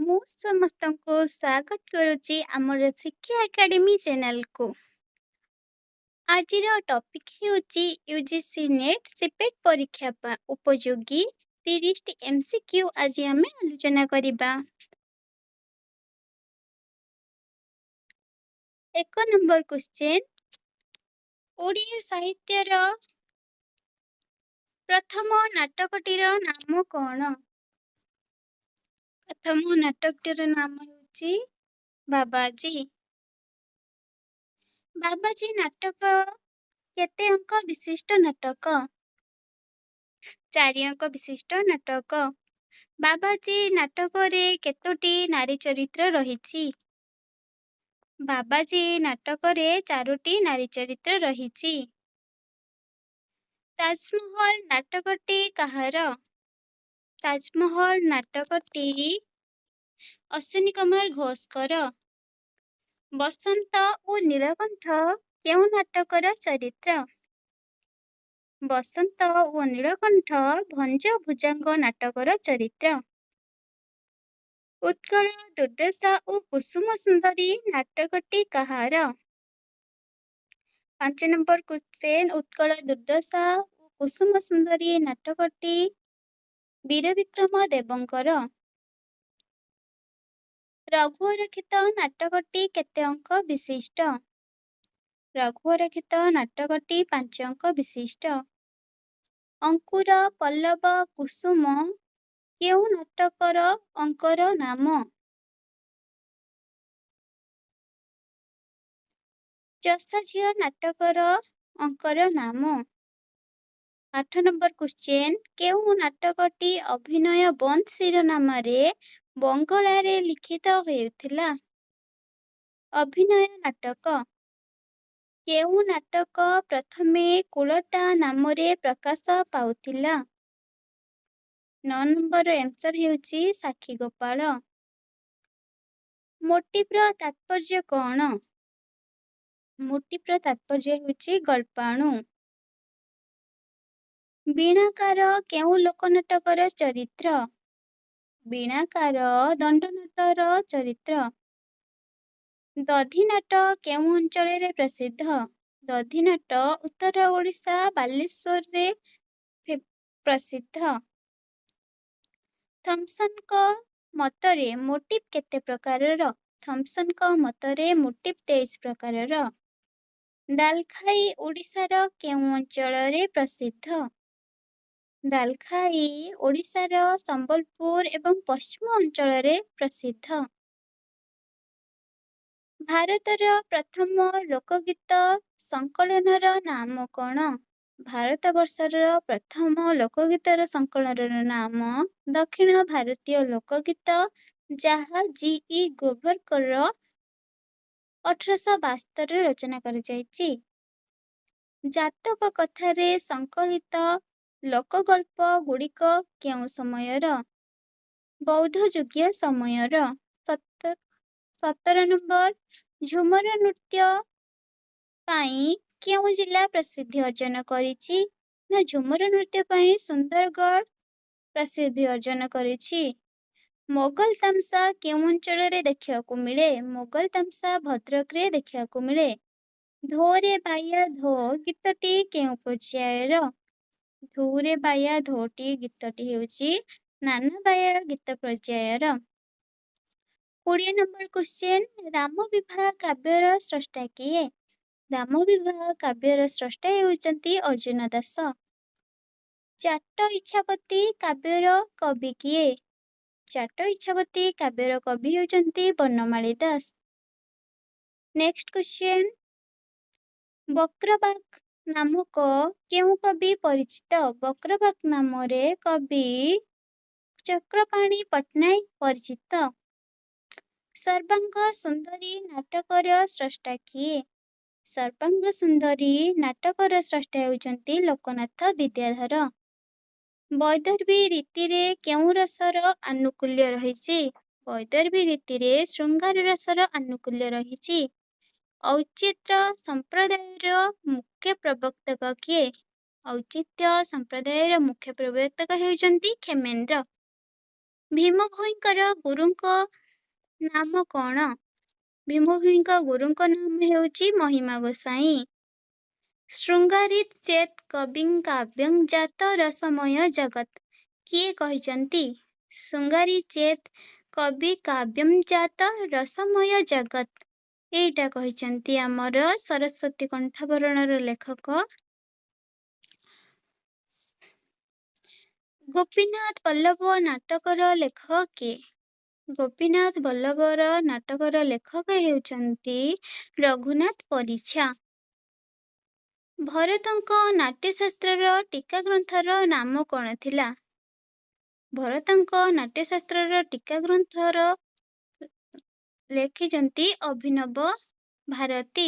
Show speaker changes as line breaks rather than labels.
ମୁଁ ସମସ୍ତଙ୍କୁ ସ୍ୱାଗତ କରୁଛି ଆମର ଶିକ୍ଷା ଏକାଡେମୀ ଚ୍ୟାନେଲକୁ। ଆଜିର ଟପିକ୍ ହେଉଛି ୟୁଜିସି ନେଟ୍ ସିପେଟ୍ ପରୀକ୍ଷା ଉପଯୋଗୀ 30ଟି MCQ ଆଜି ଆମେ ଆଲୋଚନା କରିବା। 1 ନମ୍ବର କ୍ୱେଶ୍ଚେନ୍, ଓଡ଼ିଆ ସାହିତ୍ୟର ପ୍ରଥମ ନାଟକଟିର ନାମ କ'ଣ? ପ୍ରଥମ ନାଟକଟିର ନାମ ହେଉଛି ବାବାଜୀ। ବାବାଜୀ ନାଟକ କେତେ ଅଙ୍କ ବିଶିଷ୍ଟ ନାଟକ? 4 ଅଙ୍କ ବିଶିଷ୍ଟ ନାଟକ। ବାବାଜୀ ନାଟକରେ କେତୋଟି ନାରୀ ଚରିତ୍ର ରହିଛି? ବାବାଜୀ ନାଟକରେ 4ଟି ନାରୀ ଚରିତ୍ର ରହିଛି। ତାଜମହଲ ନାଟକଟି କାହାର? ତାଜମହଲ ନାଟକଟି ଅଶ୍ୱିନୀ କୁମାର ଘୋଷଙ୍କର। ବସନ୍ତ ଓ ନୀଳକଣ୍ଠ କେଉଁ ନାଟକର ଚରିତ୍ର? ବସନ୍ତ ଓ ନୀଳକଣ୍ଠ ଭଞ୍ଜ ଭୁଜଙ୍ଗ ନାଟକର ଚରିତ୍ର। ଉତ୍କଳ ଦୁର୍ଦ୍ଦଶା ଓ କୁସୁମ ସୁନ୍ଦରୀ ନାଟକଟି କାହାର? 5 ନମ୍ବର କ୍ୱେଶ୍ଚେନ୍, ଉତ୍କଳ ଦୁର୍ଦ୍ଦଶା ଓ କୁସୁମ ସୁନ୍ଦରୀ ନାଟକଟି ବୀରବିକ୍ରମ ଦେବଙ୍କର। ରଘୁଅରକ୍ଷିତ ନାଟକଟି କେତେ ଅଙ୍କ ବିଶିଷ୍ଟ? ରଘୁଅରକ୍ଷିତ ନାଟକଟି 5 ଅଙ୍କ ବିଶିଷ୍ଟ। ଅଙ୍କୁର ପଲ୍ଲବ କୁସୁମ କେଉଁ ନାଟକର ଅଙ୍କର ନାମ? ଚଷାଝିଅ ନାଟକର ଅଙ୍କର ନାମ। 8 ନମ୍ବର କ୍ୱେଶ୍ଚେନ୍, କେଉଁ ନାଟକଟି ଅଭିନୟ ବନ୍ଦ ଶିରୋନାମରେ ବଙ୍ଗଳାରେ ଲିଖିତ ହେଉଥିଲା? ଅଭିନୟ ନାଟକ। କେଉଁ ନାଟକ ପ୍ରଥମେ କୁଳଟା ନାମରେ ପ୍ରକାଶ ପାଉଥିଲା? 9 ନମ୍ବର ଆନ୍ସର ହେଉଛି ସାକ୍ଷୀଗୋପାଳ। ମୋଟିଫ୍ର ତାତ୍ପର୍ଯ୍ୟ କ'ଣ? ମୋଟିଫ୍ର ତାତ୍ପର୍ଯ୍ୟ ହେଉଛି ଗଳ୍ପାଣୁ। ବୀଣାକାର କେଉଁ ଲୋକନାଟକର ଚରିତ୍ର? ବୀଣାକାର ଦଣ୍ଡନାଟର ଚରିତ୍ର। ଦଧିନାଟ କେଉଁ ଅଞ୍ଚଳରେ ପ୍ରସିଦ୍ଧ? ଦଧିନାଟ ଉତ୍ତର ଓଡ଼ିଶା ବାଲେଶ୍ୱରରେ ପ୍ରସିଦ୍ଧ। ଥମ୍ପସନଙ୍କ ମତରେ ମୋଟିଫ୍ କେତେ ପ୍ରକାରର? ଥମ୍ପସନଙ୍କ ମତରେ ମୋଟିଫ୍ 23 ପ୍ରକାରର। ଡାଲଖାଇ ଓଡ଼ିଶାର କେଉଁ ଅଞ୍ଚଳରେ ପ୍ରସିଦ୍ଧ? ଡାଲଖାଇ ଓଡ଼ିଶାର ସମ୍ବଲପୁର ଏବଂ ପଶ୍ଚିମ ଅଞ୍ଚଳରେ ପ୍ରସିଦ୍ଧ। ଭାରତର ପ୍ରଥମ ଲୋକଗୀତ ସଂକଳନର ନାମ କ'ଣ? ଭାରତବର୍ଷର ପ୍ରଥମ ଲୋକଗୀତର ସଂକଳନର ନାମ ଦକ୍ଷିଣ ଭାରତୀୟ ଲୋକଗୀତ, ଯାହା ଜି.ଇ. ଗ୍ରୋଭରଙ୍କର 1872ରେ ରଚନା କରାଯାଇଛି। ଜାତକ କଥାରେ ସଂକଳିତ ଲୋକଗଳ୍ପ ଗୁଡ଼ିକ କେଉଁ ସମୟର? ବୌଦ୍ଧଯୁଗୀୟ ସମୟର। 17 ନମ୍ବର, ଝୁମର ନୃତ୍ୟ ପାଇଁ କେଉଁ ଜିଲ୍ଲା ପ୍ରସିଦ୍ଧି ଅର୍ଜନ କରିଛି? ନା ଝୁମର ନୃତ୍ୟ ପାଇଁ ସୁନ୍ଦରଗଡ଼ ପ୍ରସିଦ୍ଧି ଅର୍ଜନ କରିଛି। ମୋଗଲ ତାମସା କେଉଁ ଅଞ୍ଚଳରେ ଦେଖିବାକୁ ମିଳେ? ମୋଗଲ ତାମସା ଭଦ୍ରକରେ ଦେଖିବାକୁ ମିଳେ। ଧୋରେ ବାୟା ଧୋ ଗୀତଟି କେଉଁ ପର୍ଯ୍ୟାୟର? ଧୋରେ ବାୟା ଧୋଟି ଗୀତଟି ହେଉଛି ନାନାବାୟା ଗୀତ ପର୍ଯ୍ୟାୟର। 20 ନମ୍ବର କ୍ୱେଶ୍ଚେନ୍, ରାମବିବାହ କାବ୍ୟର ସ୍ରଷ୍ଟା କିଏ? ରାମବିବାହ କାବ୍ୟର ସ୍ରଷ୍ଟା ହେଉଛନ୍ତି ଅର୍ଜୁନ ଦାସ। ଚାଟ ଇଚ୍ଛାବତୀ କାବ୍ୟର କବି କିଏ? ଚାଟ ଇଚ୍ଛାବତୀ କାବ୍ୟର କବି ହେଉଛନ୍ତି ବନମାଳୀ ଦାସ। ନେକ୍ସଟ କ୍ୱେଶ୍ଚେନ୍, ବକ୍ରବାକ ନାମକ କେଉଁ କବି ପରିଚିତ? ବକ୍ରବାକ ନାମରେ କବି ଚକ୍ରପାଣି ପଟ୍ଟନାୟକ ପରିଚିତ। ସର୍ବାଙ୍ଗ ସୁନ୍ଦରୀ ନାଟକର ସ୍ରଷ୍ଟା କିଏ? ସର୍ବାଙ୍ଗ ସୁନ୍ଦରୀ ନାଟକର ସ୍ରଷ୍ଟା ହେଉଛନ୍ତି ଲୋକନାଥ ବିଦ୍ୟାଧର। ବୈଦର୍ଭୀ ରୀତିରେ କେଉଁ ରସର ଆନୁକୂଲ୍ୟ ରହିଛି? ବୈଦର୍ଭୀ ରୀତିରେ ଶୃଙ୍ଗାର ରସର ଆନୁକୂଲ୍ୟ ରହିଛି। ଔଚିତ୍ୟ ସମ୍ପ୍ରଦାୟର ମୁଖ୍ୟ ପ୍ରବର୍ତ୍ତକ କିଏ? ଔଚିତ୍ୟ ସମ୍ପ୍ରଦାୟର ମୁଖ୍ୟ ପ୍ରବର୍ତ୍ତକ ହେଉଛନ୍ତି କ୍ଷେମେନ୍ଦ୍ର। ଭୀମ ଭୋଇଙ୍କର ଗୁରୁଙ୍କ ନାମ କ'ଣ? ଭୀମ ଭୋଇଙ୍କ ଗୁରୁଙ୍କ ନାମ ହେଉଛି ମହିମା ଗୋସାଇଁ। ଶୃଙ୍ଗାରିତ ଚେତ୍ କବିଂ କାବ୍ୟଂ ଜାତ ରସମୟ ଜଗତ୍। କିଏ କହିଛନ୍ତି? ଶୃଙ୍ଗାରୀ ଚେତ୍ କବି କାବ୍ୟଂ ଜାତ ରସମୟ ଜଗତ୍। ଏଇଟା କହିଛନ୍ତି ଆମର ସରସ୍ୱତୀ କଣ୍ଠାଭରଣର ଲେଖକ ଗୋପୀନାଥ ବଲ୍ଲଭ। ନାଟକର ଲେଖକ କିଏ? ଗୋପୀନାଥ ବଲ୍ଲଭର ନାଟକର ଲେଖକ ହେଉଛନ୍ତି ରଘୁନାଥ ପରିଛା। ଭରତଙ୍କ ନାଟ୍ୟଶାସ୍ତ୍ରର ଟୀକା ଗ୍ରନ୍ଥର ନାମ କ'ଣ ଥିଲା? ଭରତଙ୍କ ନାଟ୍ୟଶାସ୍ତ୍ରର ଟୀକା ଗ୍ରନ୍ଥର ଲେଖିଛନ୍ତି ଅଭିନବ ଭାରତୀ।